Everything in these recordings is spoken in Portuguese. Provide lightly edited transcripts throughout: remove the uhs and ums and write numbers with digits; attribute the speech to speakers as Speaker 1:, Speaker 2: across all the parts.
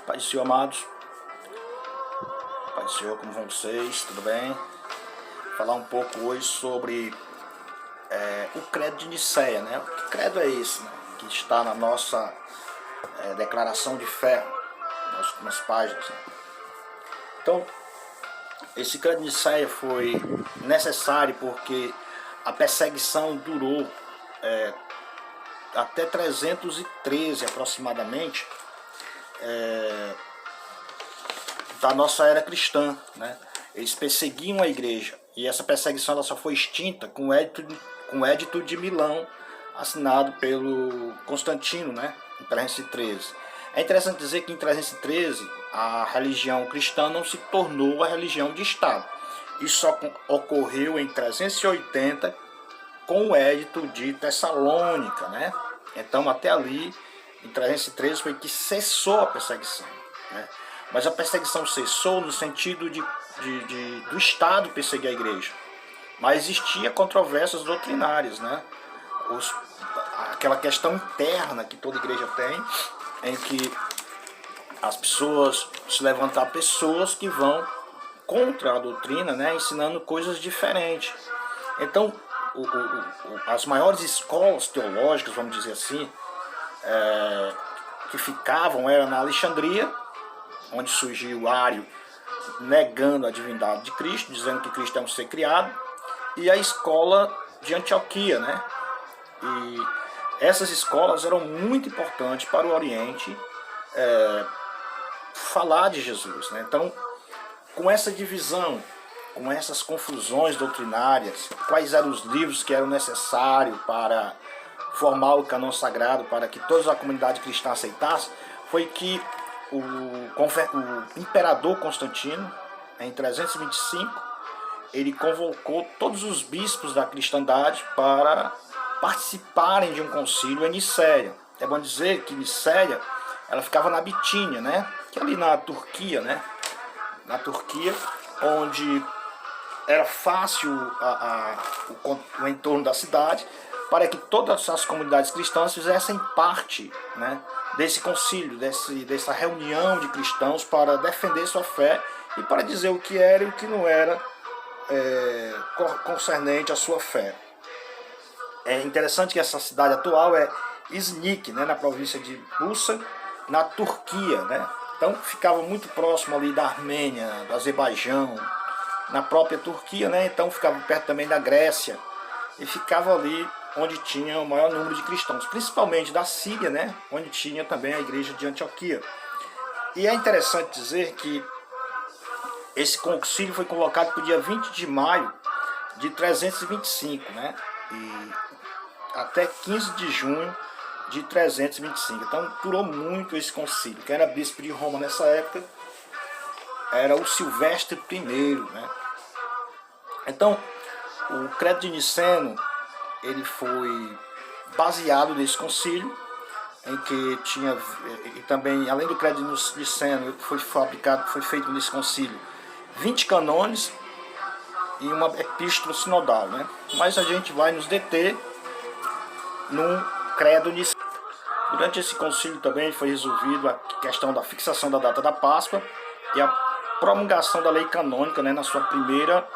Speaker 1: Pai do Senhor, amados. Pai do Senhor, como vão vocês? Tudo bem? Vou falar um pouco hoje sobre o credo de Nicéia, né? Que credo é esse, né? Que está na nossa declaração de fé, nas páginas, né? Então, esse credo de Nicéia foi necessário porque a perseguição durou até 313 aproximadamente, da nossa era cristã, né? Eles perseguiam a igreja e essa perseguição ela só foi extinta com o Edito de Milão, assinado pelo Constantino, né? Em 313. É interessante dizer que em 313 a religião cristã não se tornou a religião de Estado. Isso só ocorreu em 380 com o Edito de Tessalônica, né? Então até ali, em 313, foi que cessou a perseguição, né? Mas a perseguição cessou no sentido do Estado perseguir a igreja. Mas existia controvérsias doutrinárias, né? Aquela questão interna que toda igreja tem, em que as pessoas, se levantar pessoas que vão contra a doutrina, né? Ensinando coisas diferentes. Então, as maiores escolas teológicas, vamos dizer assim, que ficavam era na Alexandria, onde surgiu o Ário negando a divindade de Cristo, dizendo que Cristo é um ser criado, e a escola de Antioquia, né? E essas escolas eram muito importantes para o Oriente falar de Jesus, né? Então, com essa divisão, com essas confusões doutrinárias, quais eram os livros que eram necessários para formar o cânon sagrado, para que toda a comunidade cristã aceitasse, foi que o imperador Constantino, em 325, ele convocou todos os bispos da cristandade para participarem de um concílio em Nicéia. É bom dizer que Nicéia, ela ficava na Bitínia, né? Que é ali na Turquia, né? Na Turquia, onde era fácil o entorno da cidade, para que todas as comunidades cristãs fizessem parte, né, desse concílio, dessa reunião de cristãos para defender sua fé e para dizer o que era e o que não era concernente à sua fé. É interessante que essa cidade atual é Iznik, né, na província de Bursa, na Turquia, né? Então ficava muito próximo ali da Armênia, do Azerbaijão, na própria Turquia, né? Então ficava perto também da Grécia e ficava ali onde tinha o maior número de cristãos, principalmente da Síria, né? Onde tinha também a igreja de Antioquia. E é interessante dizer que esse concílio foi convocado para o dia 20 de maio de 325, né? E até 15 de junho de 325. Então durou muito esse concílio. Quem era bispo de Roma nessa época era o Silvestre I, né? Então, o credo de Niceno, ele foi baseado nesse concílio, em que tinha, e também, além do credo de Niceno, foi feito nesse concílio 20 canones e uma epístola sinodal, né? Mas a gente vai nos deter num credo niceno. Durante esse concílio também foi resolvido a questão da fixação da data da Páscoa e a promulgação da lei canônica, né, na sua primeira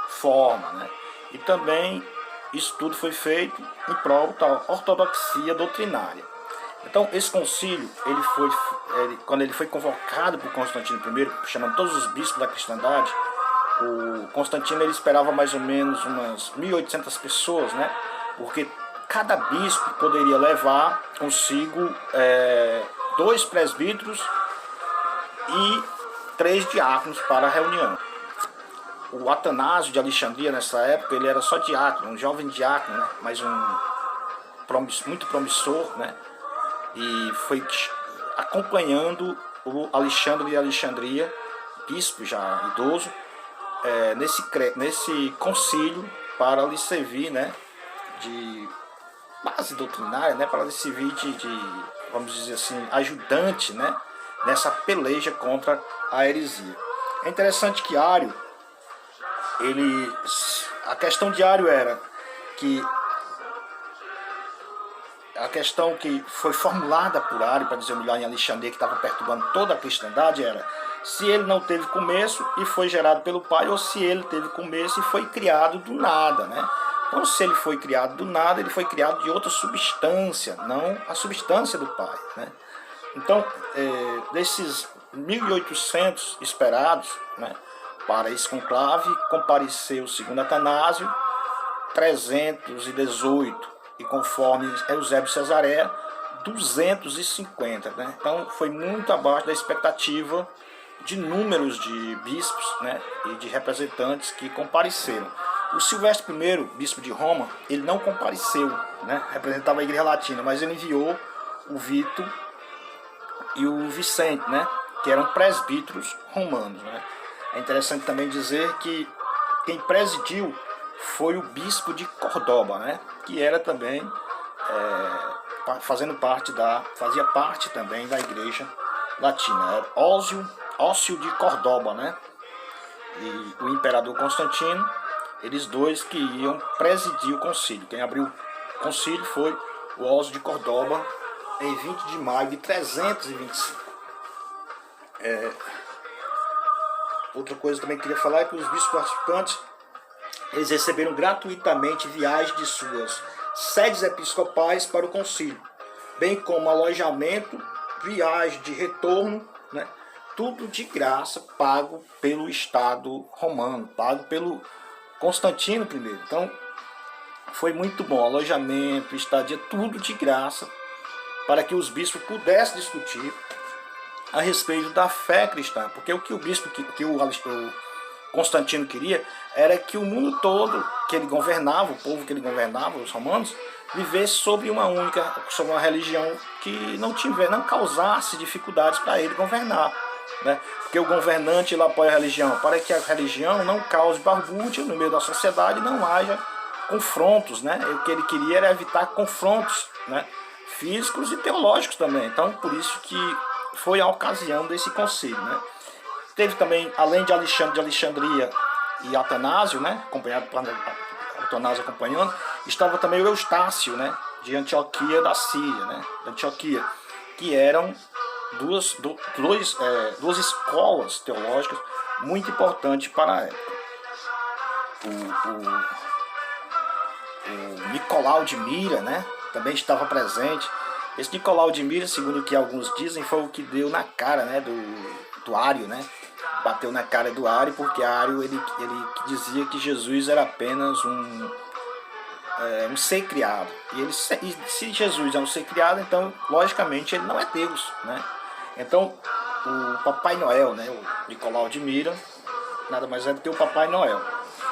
Speaker 1: forma, né? E também isso tudo foi feito em prol da ortodoxia doutrinária. Então esse concílio, quando ele foi convocado por Constantino I, chamando todos os bispos da cristandade, o Constantino ele esperava mais ou menos umas 1.800 pessoas, né? Porque cada bispo poderia levar consigo 2 presbíteros e 3 diáconos para a reunião. O Atanásio de Alexandria, nessa época, ele era só diácono, um jovem diácono, né? Mas muito promissor, né? E foi acompanhando o Alexandre de Alexandria, bispo já idoso, nesse concílio, para lhe servir, né, de base doutrinária, né, para lhe servir vamos dizer assim, ajudante, né, nessa peleja contra a heresia. É interessante que Ário, a questão de Ário era que a questão que foi formulada por Ário, para dizer melhor, em Alexandria, que estava perturbando toda a cristandade, era se ele não teve começo e foi gerado pelo Pai, ou se ele teve começo e foi criado do nada, né? Então, se ele foi criado do nada, ele foi criado de outra substância, não a substância do Pai, né? Então, desses 1.800 esperados, né, para esse conclave, compareceu, segundo Atanásio, 318, e conforme Eusébio Cesareia, 250, né? Então foi muito abaixo da expectativa de números de bispos, né, e de representantes que compareceram. O Silvestre I, bispo de Roma, ele não compareceu, né, representava a Igreja Latina, mas ele enviou o Vito e o Vicente, né, que eram presbíteros romanos, né. É interessante também dizer que quem presidiu foi o bispo de Córdoba, né, que era também fazia parte também da Igreja Latina. Era Ócio de Córdoba, né, e o imperador Constantino, eles dois que iam presidir o concílio. Quem abriu o concílio foi o Ócio de Córdoba em 20 de maio de 325. Outra coisa também que eu queria falar é que os bispos participantes, eles receberam gratuitamente viagens de suas sedes episcopais para o concílio, bem como alojamento, viagem de retorno, né? Tudo de graça, pago pelo Estado romano, pago pelo Constantino I. Então, foi muito bom, alojamento, estadia, tudo de graça, para que os bispos pudessem discutir a respeito da fé cristã, porque o que o bispo, que o Constantino queria, era que o mundo todo que ele governava, o povo que ele governava, os romanos, vivesse sobre uma religião que não causasse dificuldades para ele governar, né? Porque o governante ele apoia a religião para que a religião não cause barbúrdia no meio da sociedade e não haja confrontos, né? O que ele queria era evitar confrontos, né, físicos e teológicos também. Então, por isso que foi a ocasião desse concílio, né? Teve também, além de Alexandre de Alexandria e Atanásio, né, acompanhado por Atanásio acompanhando, estava também o Eustácio, né, de Antioquia da Síria, né, de Antioquia, que eram duas escolas teológicas muito importantes para a época. O Nicolau de Mira, né, também estava presente. Esse Nicolau de Mira, segundo o que alguns dizem, foi o que deu na cara, né, do Ário, né? Bateu na cara do Ário, porque Ário ele dizia que Jesus era apenas um ser criado. E se Jesus é um ser criado, então logicamente ele não é Deus, né? Então o Papai Noel, né, o Nicolau de Mira, nada mais é do que o Papai Noel.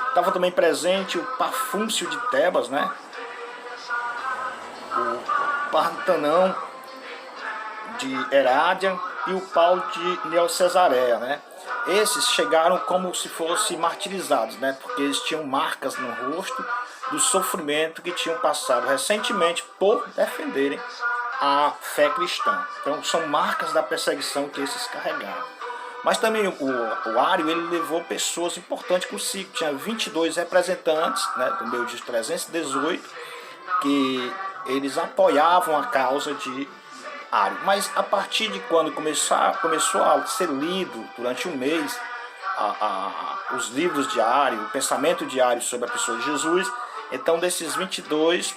Speaker 1: Estava também presente o Pafúncio de Tebas, né? O Partanão de Herádia e o Paulo de Neocesareia, né? Esses chegaram como se fossem martirizados, né? Porque eles tinham marcas no rosto do sofrimento que tinham passado recentemente por defenderem a fé cristã. Então são marcas da perseguição que esses carregaram. Mas também o Ário, ele levou pessoas importantes consigo. Tinha 22 representantes, né, do meio de 318, que eles apoiavam a causa de Ário. Mas a partir de quando começou a ser lido durante um mês os livros de Ário, o pensamento de Ário sobre a pessoa de Jesus, então desses 22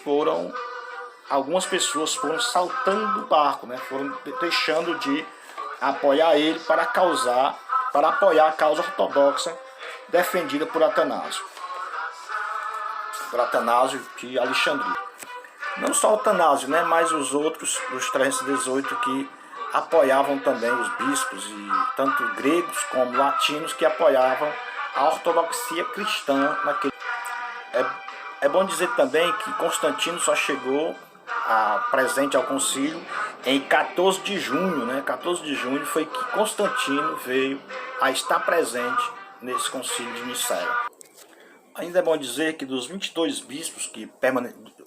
Speaker 1: algumas pessoas foram saltando do barco, né? Foram deixando de apoiar ele para apoiar a causa ortodoxa defendida por Atanásio de Alexandria. Não só Atanásio, né, mas os outros dos 318 que apoiavam também os bispos, e tanto gregos como latinos, que apoiavam a ortodoxia cristã naquele. É bom dizer também que Constantino só chegou presente ao concílio em 14 de junho, né? 14 de junho foi que Constantino veio a estar presente nesse concílio de Nicéia. Ainda é bom dizer que dos 22 bispos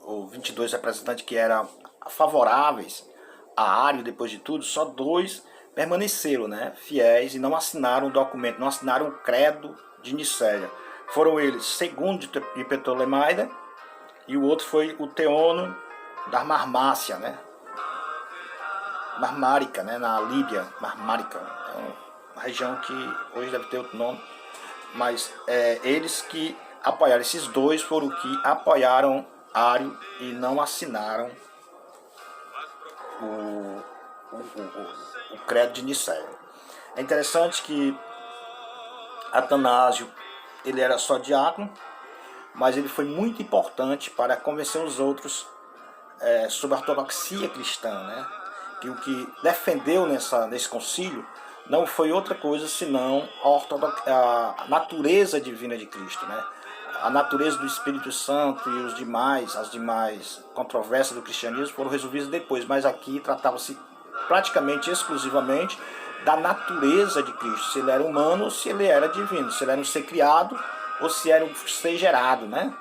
Speaker 1: ou 22 representantes que eram favoráveis a Ário, depois de tudo, só 2 permaneceram, né, fiéis, e não assinaram o documento, não assinaram o credo de Nicéia. Foram eles Segundo de Ptolemaida, e o outro foi o Teono da Marmácia, né? Marmárica, né? Na Líbia, Marmárica. É uma região que hoje deve ter outro nome. Mas eles que apoiaram, esses dois foram que apoiaram Ário e não assinaram o credo de Nicéia. É interessante que Atanásio, ele era só diácono, mas ele foi muito importante para convencer os outros sobre a ortodoxia cristã, né? Que o que defendeu nesse concílio não foi outra coisa senão a natureza divina de Cristo, né? A natureza do Espírito Santo e as demais controvérsias do cristianismo foram resolvidas depois, mas aqui tratava-se praticamente exclusivamente da natureza de Cristo, se ele era humano ou se ele era divino, se ele era um ser criado ou se era um ser gerado, né?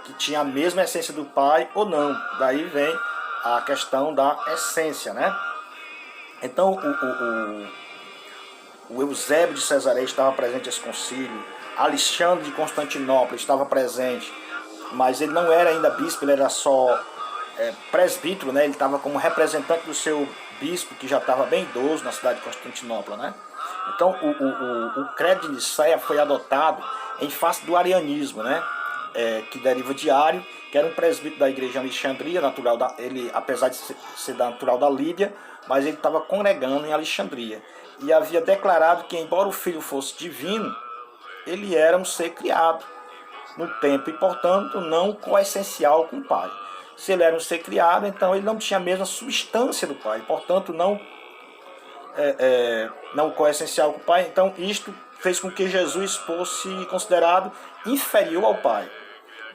Speaker 1: Que tinha a mesma essência do Pai ou não. Daí vem a questão da essência, né? Então o Eusébio de Cesareia estava presente nesse concílio, Alexandre de Constantinopla estava presente, mas ele não era ainda bispo, ele era só presbítero, né? Ele estava como representante do seu bispo, que já estava bem idoso na cidade de Constantinopla, né? Então o credo de Nicéia foi adotado em face do arianismo, né? Que deriva de Ário, que era um presbítero da igreja de Alexandria, ele, apesar de ser natural da Líbia, mas ele estava congregando em Alexandria. E havia declarado que, embora o filho fosse divino, ele era um ser criado no tempo e, portanto, não coessencial com o Pai. Se ele era um ser criado, então ele não tinha a mesma substância do Pai, portanto, não coessencial com o Pai. Então, isto fez com que Jesus fosse considerado inferior ao Pai,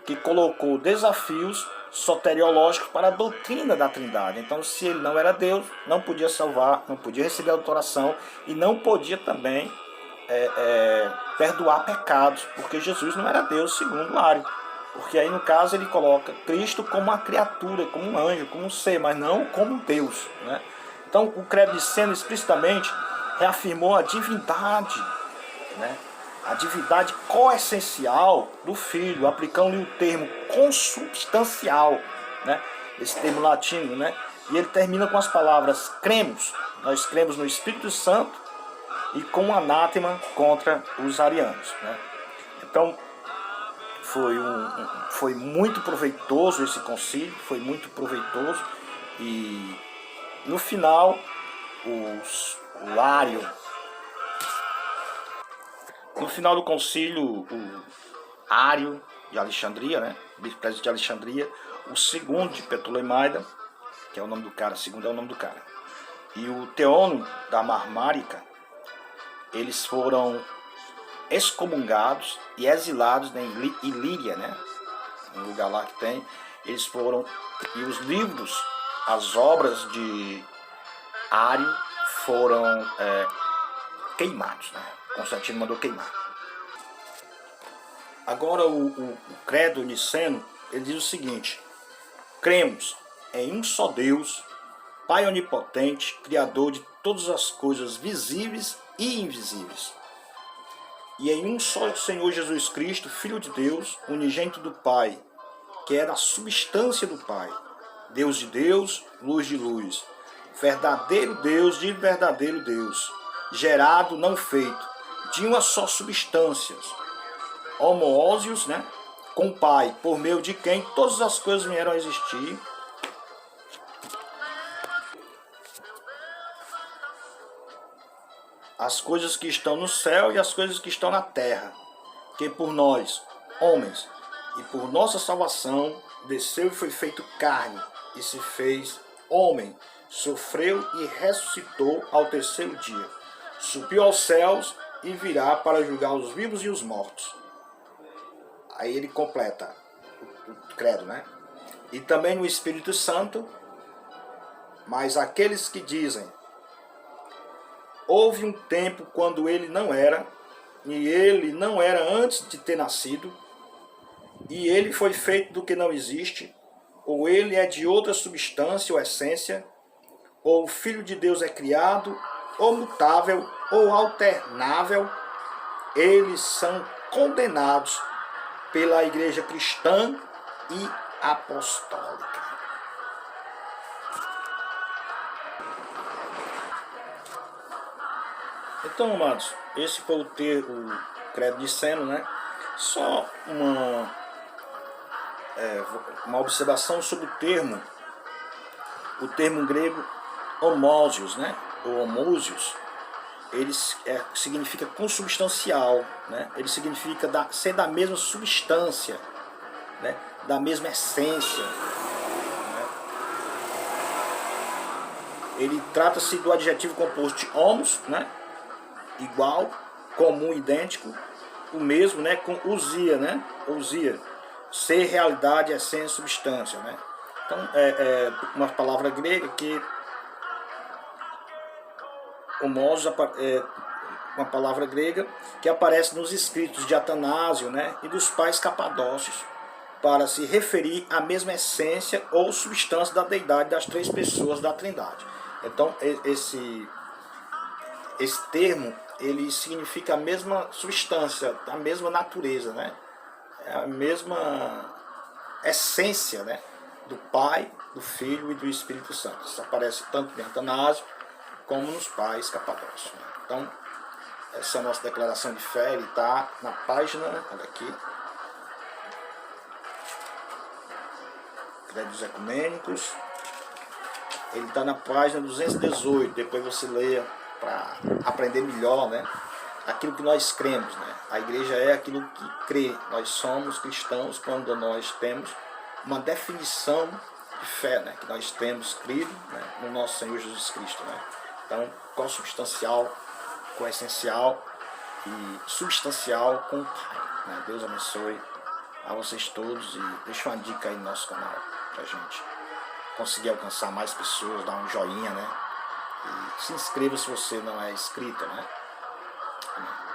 Speaker 1: que colocou desafios soteriológicos para a doutrina da Trindade. Então, se ele não era Deus, não podia salvar, não podia receber a adoração e não podia também perdoar pecados, porque Jesus não era Deus segundo Ário. Porque aí, no caso, ele coloca Cristo como uma criatura, como um anjo, como um ser, mas não como Deus, né? Então, o credo niceno explicitamente reafirmou a divindade, né? A divindade coessencial do Filho, aplicando-lhe o termo consubstancial, né? Esse termo latino, né? E ele termina com as palavras cremos, nós cremos no Espírito Santo, e com um anátema contra os arianos, né? Então, foi muito proveitoso esse concílio, foi muito proveitoso, e no final o Ário, no final do concílio, o Ário de Alexandria, né, bispo de Alexandria, o segundo de Ptolemaida, que é o nome do cara, segundo é o nome do cara, e o Teônio da Marmárica, eles foram excomungados e exilados em Ilíria, né, um lugar lá que tem. Eles foram, e os livros, as obras de Ário foram queimados, né? Constantino mandou queimar. Agora o credo niceno, ele diz o seguinte: cremos em um só Deus, Pai onipotente, Criador de todas as coisas visíveis e invisíveis, e em um só Senhor Jesus Cristo, Filho de Deus, unigênito do Pai, que é da substância do Pai, Deus de Deus, luz de luz, verdadeiro Deus de verdadeiro Deus, gerado, não feito, de uma só substância, homoousios, né, com o Pai, por meio de quem todas as coisas vieram a existir, as coisas que estão no céu e as coisas que estão na terra, que por nós, homens, e por nossa salvação, desceu e foi feito carne, e se fez homem, sofreu e ressuscitou ao terceiro dia, subiu aos céus e virá para julgar os vivos e os mortos. Aí ele completa o credo, né? E também no Espírito Santo, mas aqueles que dizem: houve um tempo quando ele não era, e ele não era antes de ter nascido, e ele foi feito do que não existe, ou ele é de outra substância ou essência, ou o Filho de Deus é criado, ou mutável, ou alternável, eles são condenados pela igreja cristã e apostólica. Então, amados, esse foi o credo niceno, né? Só uma observação sobre o termo grego homousios, né? Ou homousios, ele significa consubstancial, né? Ele significa ser da mesma substância, né? Da mesma essência. Ele trata-se do adjetivo composto de homos, né? Igual, comum, idêntico, o mesmo, né? Com ousia, né? Ousia, ser realidade, essência, substância, né? Então, é uma palavra grega que homós é uma palavra grega que aparece nos escritos de Atanásio, né? E dos pais capadócios, para se referir à mesma essência ou substância da deidade das três pessoas da Trindade. Então, esse termo, ele significa a mesma substância, a mesma natureza, né? É a mesma essência, né? Do Pai, do Filho e do Espírito Santo. Isso aparece tanto em Atanásio como nos pais capadócios. Né? Então, essa é a nossa declaração de fé, ele está na página, olha aqui, Credos Ecumênicos, ele está na página 218, depois você leia para aprender melhor, né? Aquilo que nós cremos, né? A igreja é aquilo que crê. Nós somos cristãos quando nós temos uma definição de fé, né? Que nós temos crido, né? No nosso Senhor Jesus Cristo, né? Então, consubstancial, coessencial e substancial com o Pai, né? Deus abençoe a vocês todos e deixa uma dica aí no nosso canal pra gente conseguir alcançar mais pessoas, dar um joinha, né? E se inscreva se você não é inscrito, né? Amém.